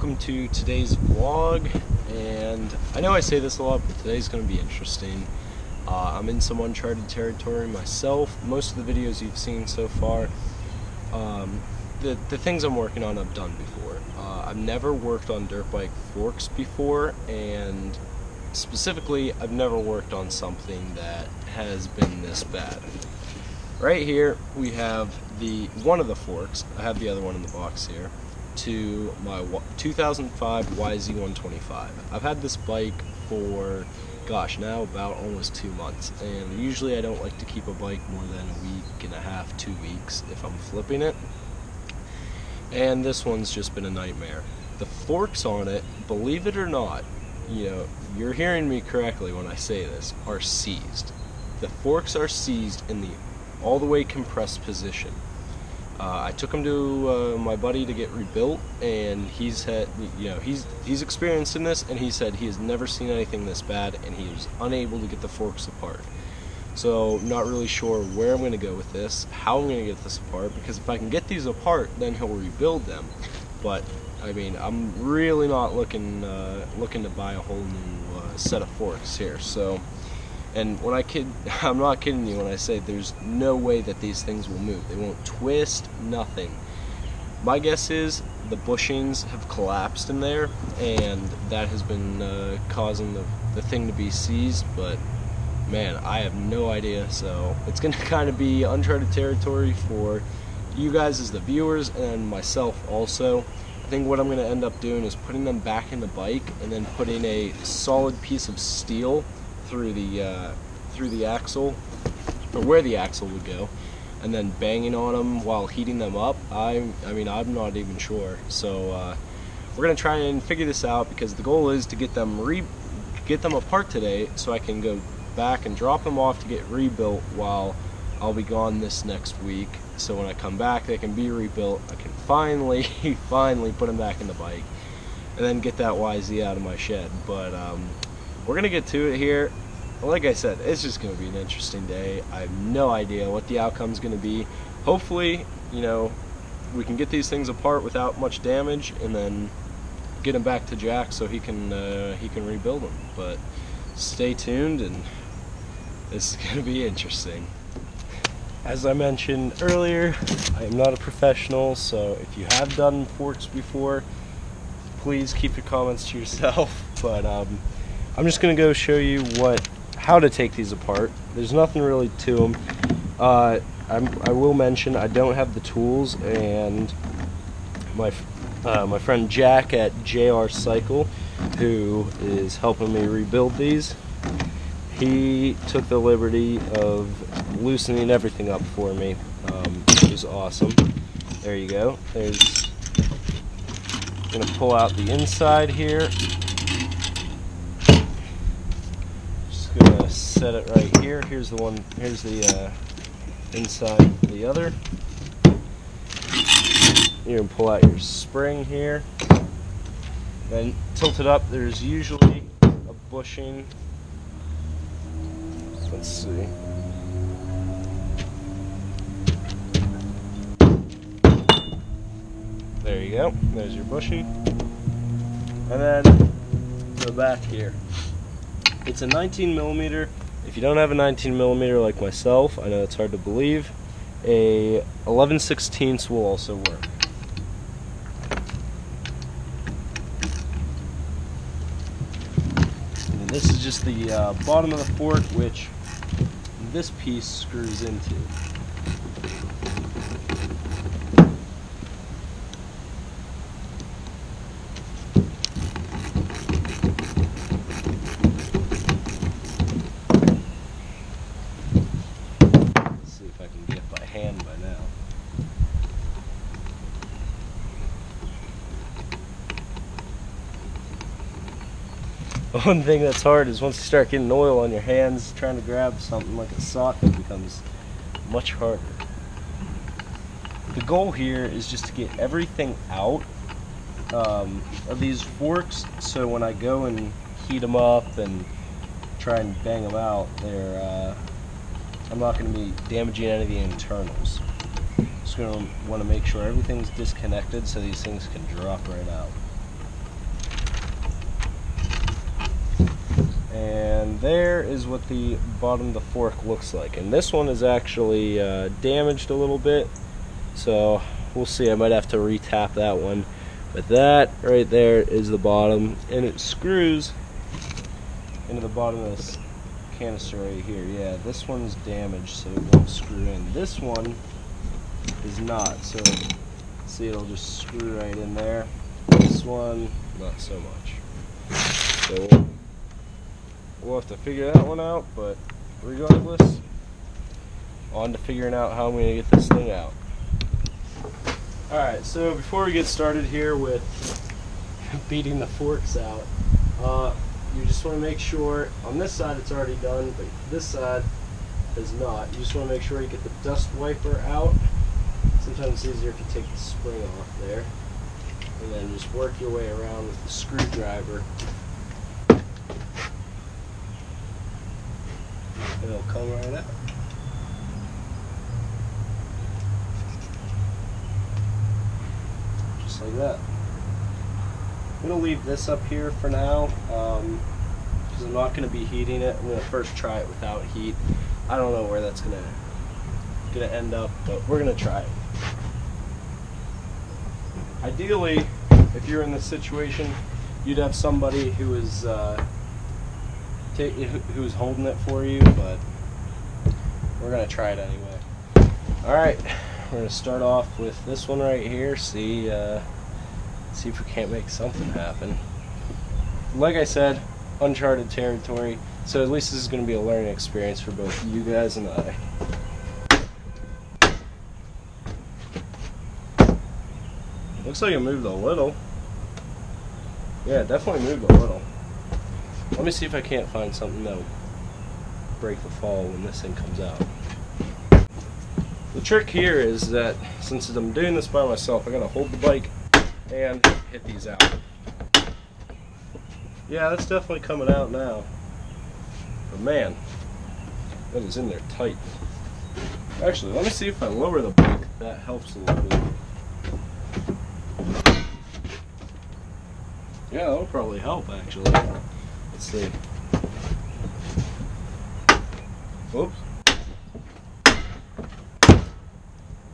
welcome to today's vlog. And I know I say this a lot, but today's going to be interesting. I'm in some uncharted territory myself. Most of the videos you've seen so far, the things I'm working on I've done before. I've never worked on dirt bike forks before, and specifically I've never worked on something that has been this bad. Right here we have one of the forks. I have the other one in the box here, to my 2005 YZ125. I've had this bike for, gosh, now about almost 2 months, and usually I don't like to keep a bike more than a week and a half, 2 weeks if I'm flipping it. And this one's just been a nightmare. The forks on it, believe it or not, you're hearing me correctly when I say this, are seized. The forks are seized in the all the way compressed position. I took him to my buddy to get rebuilt, and he's experienced in this, and he said he has never seen anything this bad, and he was unable to get the forks apart. So not really sure where I'm going to go with this, how I'm going to get this apart, because if I can get these apart, then he'll rebuild them. But I mean, I'm really not looking to buy a whole new set of forks here. So. And when I'm not kidding you when I say there's no way that these things will move. They won't twist, nothing. My guess is the bushings have collapsed in there, and that has been causing the thing to be seized, but man, I have no idea. So it's going to kind of be uncharted territory for you guys as the viewers, and myself also. I think what I'm going to end up doing is putting them back in the bike, and then putting a solid piece of steel through the axle, or where the axle would go, and then banging on them while heating them up. I mean, I'm not even sure. So we're gonna try and figure this out, because the goal is to get them apart today, so I can go back and drop them off to get rebuilt while I'll be gone this next week. So when I come back, they can be rebuilt. I can finally put them back in the bike, and then get that YZ out of my shed. But we're gonna get to it here. Like I said, it's just going to be an interesting day. I have no idea what the outcome's going to be. Hopefully, we can get these things apart without much damage, and then get them back to Jack so he can rebuild them. But stay tuned, and this is going to be interesting. As I mentioned earlier, I am not a professional, so if you have done forks before, please keep your comments to yourself. But I'm just going to go show you how to take these apart. There's nothing really to them. I will mention I don't have the tools, and my friend Jack at JR Cycle, who is helping me rebuild these, he took the liberty of loosening everything up for me, which is awesome. There you go. I'm gonna pull out the inside here. Gonna set it right here. Here's the inside of the other. You're gonna pull out your spring here, then tilt it up. There's usually a bushing. Let's see. There you go. There's your bushing. And then the back here. It's a 19mm. If you don't have a 19mm like myself, I know it's hard to believe, a 11/16 will also work. And this is just the bottom of the fork, which this piece screws into. One thing that's hard is once you start getting oil on your hands, trying to grab something like a socket becomes much harder. The goal here is just to get everything out of these forks, so when I go and heat them up and try and bang them out, I'm not going to be damaging any of the internals. Just going to want to make sure everything's disconnected so these things can drop right out. And there is what the bottom of the fork looks like. And this one is actually damaged a little bit, so we'll see. I might have to re-tap that one. But that right there is the bottom, and it screws into the bottom of this canister right here. Yeah, this one's damaged, so it won't screw in. This one is not, so see, it'll just screw right in there. This one, not so much. So we'll have to figure that one out, but regardless, on to figuring out how I'm going to get this thing out. Alright, so before we get started here with beating the forks out, you just want to make sure, on this side it's already done, but this side is not. You just want to make sure you get the dust wiper out. Sometimes it's easier if you take the spring off there. And then just work your way around with the screwdriver. And it'll come right out. Just like that. I'm going to leave this up here for now, because I'm not going to be heating it. I'm going to first try it without heat. I don't know where that's going to end up, but we're going to try it. Ideally, if you're in this situation, you'd have somebody who is who's holding it for you, but we're going to try it anyway. Alright, we're going to start off with this one right here, see if we can't make something happen. Like I said, uncharted territory, so at least this is going to be a learning experience for both you guys and I. Looks like it moved a little. Yeah, it definitely moved a little. Let me see if I can't find something that'll break the fall when this thing comes out. The trick here is that since I'm doing this by myself, I gotta hold the bike and hit these out. Yeah, that's definitely coming out now. But man, that is in there tight. Actually, let me see if I lower the bike. That helps a little bit. Yeah, that'll probably help actually. Let's see. Whoops.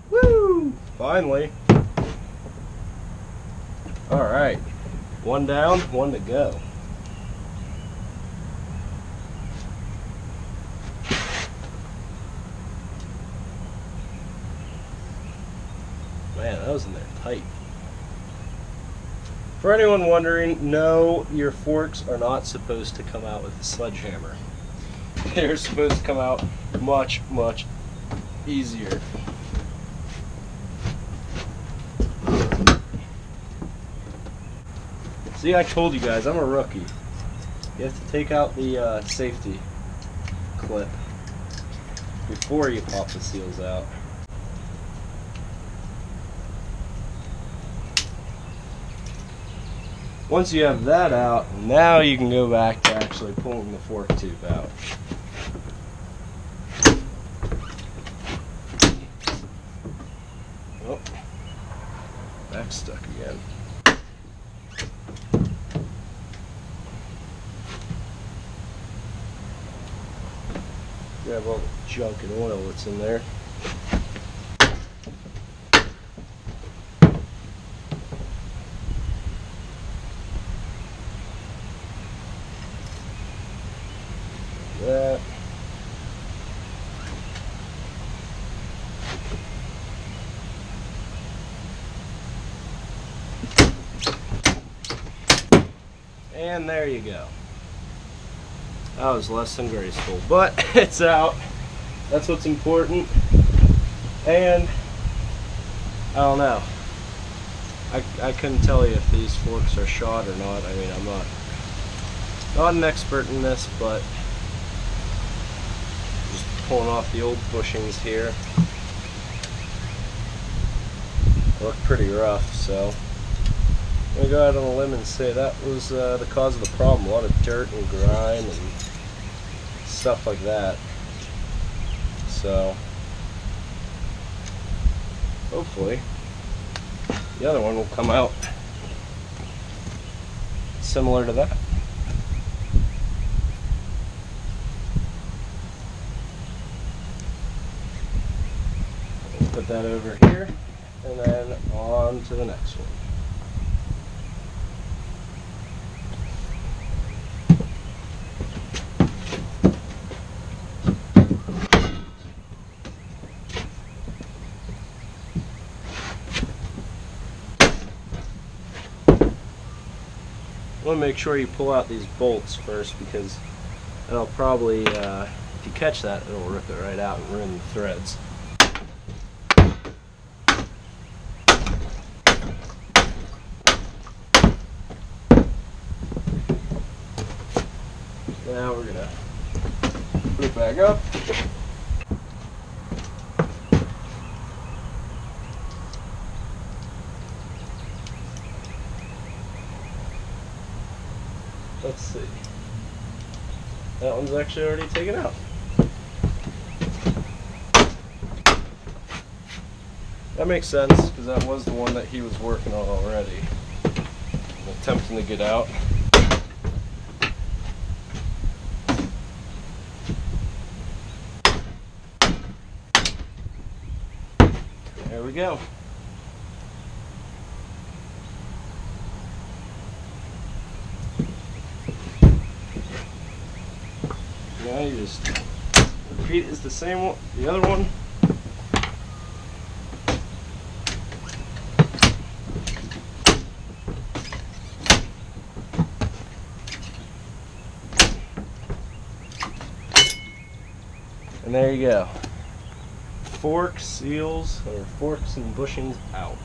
Woo! Finally. Alright. One down, one to go. Man, that was in there tight. For anyone wondering, no, your forks are not supposed to come out with a sledgehammer. They're supposed to come out much, much easier. See, I told you guys, I'm a rookie. You have to take out the safety clip before you pop the seals out. Once you have that out, now you can go back to actually pulling the fork tube out. Oh, back stuck again. Grab all the junk and oil that's in there. That. And there you go. That was less than graceful, but it's out. That's what's important. And I don't know. I couldn't tell you if these forks are shot or not. I mean, I'm not an expert in this, but just pulling off the old bushings here. Look pretty rough, so I'm gonna go out on a limb and say that was the cause of the problem. A lot of dirt and grime and stuff like that. So hopefully the other one will come out similar to that. Put that over here, and then on to the next one. You want to make sure you pull out these bolts first, because it'll probably, if you catch that, it'll rip it right out and ruin the threads. Now we're gonna put it back up. Let's see. That one's actually already taken out. That makes sense, because that was the one that he was working on already. I'm attempting to get out. There we go. Now you just repeat as the same one, the other one. And there you go. Fork seals, or forks and bushings out.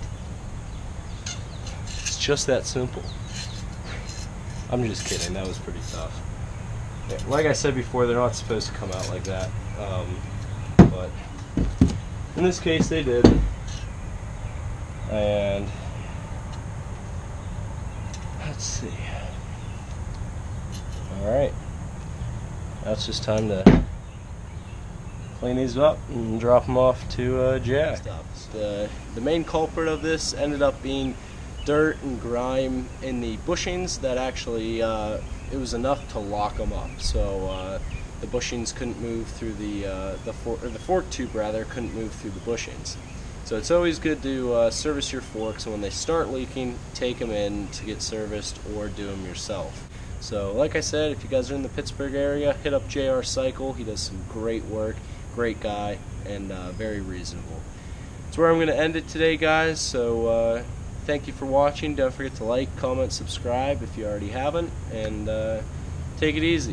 It's just that simple. I'm just kidding, that was pretty tough. Yeah, like I said before, they're not supposed to come out like that. But in this case they did. And let's see. Alright. Now it's just time to clean these up and drop them off to Jack. The main culprit of this ended up being dirt and grime in the bushings that actually it was enough to lock them up. So the bushings couldn't move through the fork tube rather couldn't move through the bushings. So it's always good to service your forks, and when they start leaking, take them in to get serviced or do them yourself. So like I said, if you guys are in the Pittsburgh area, hit up JR Cycle. He does some great work. Great guy, and very reasonable. That's where I'm going to end it today, guys. So thank you for watching. Don't forget to like, comment, subscribe if you already haven't, and take it easy.